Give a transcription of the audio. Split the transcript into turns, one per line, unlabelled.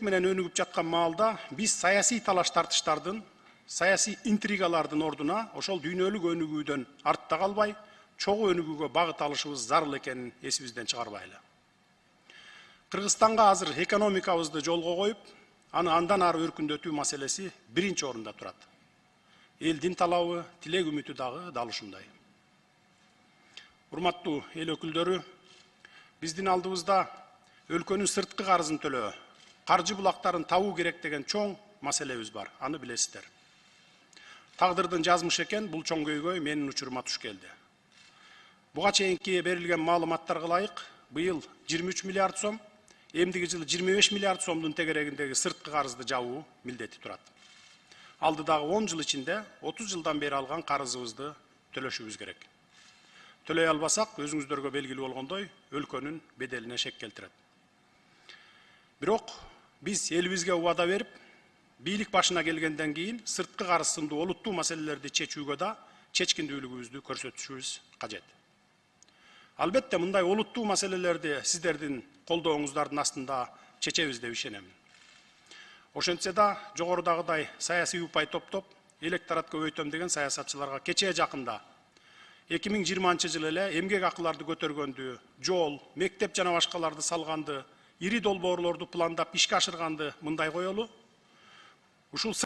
менен өнүгүп жаткан маалда биз саясий талаш тартыштардын, саясий интригалардын ордуна ошол дүйнөлүк өнүгүүдөн артта калбай, чогуу өнүгүүгө багыт алышыбыз зарыл экенин эсибизден чыгарбайлы. Кыргызстанга азыр экономикабызды жолго коюп, аны андан ары өркүндөтүү маселеси биринчи орунда турат. Элдин талабы, тилек үмүтү дагы дал ушундай. Урматтуу эл өкүлдөрү, биздин алдыбызда өлкөнүн сырткы карызын төлөө, каржы булактарын табуу керек деген чоң маселебиз бар, аны билесиздер. Тагдырдын жазмышы экен, бул чоң көйгөй менин учурума туш келди. Буга чейинки берилген маалыматтарга ылайык, быйыл 23 миллиард сом, эмдиги жылы 25 миллиард сомдун тегерегиндеги сырткы карызды жабуу милдети турат. Алдыдагы 10 жыл ичинде 30 жылдан бери алган карызыбызды төлөшүбүз керек. Төлөй албасак, өзүңүздөргө белгилүү болгондой, өлкөнүн беделине шек келтирет. Бирок биз элибизге убада берип, бийлик башына келгенден кийин сырткы карыз сындуу олуттуу маселелерди чечүүгө да чечкиндүүлүгүбүздү көрсөтүшүбүз кажет. Албетте мындай олуттуу маселелерди сиздердин колдооңуздардын астында чечебиз деп ишенем. Ошентсе да жогорудагыдай саясий упай топтоп, электоратка өйтөм деген саясатчыларга кечээ жакында 2020 жылы эле эмгек акыларды көтөргөндү, жол, мектеп жана башкаларды салганды, ири долбоорлорду пландап ишке ашырганды мындай коелу. Ушул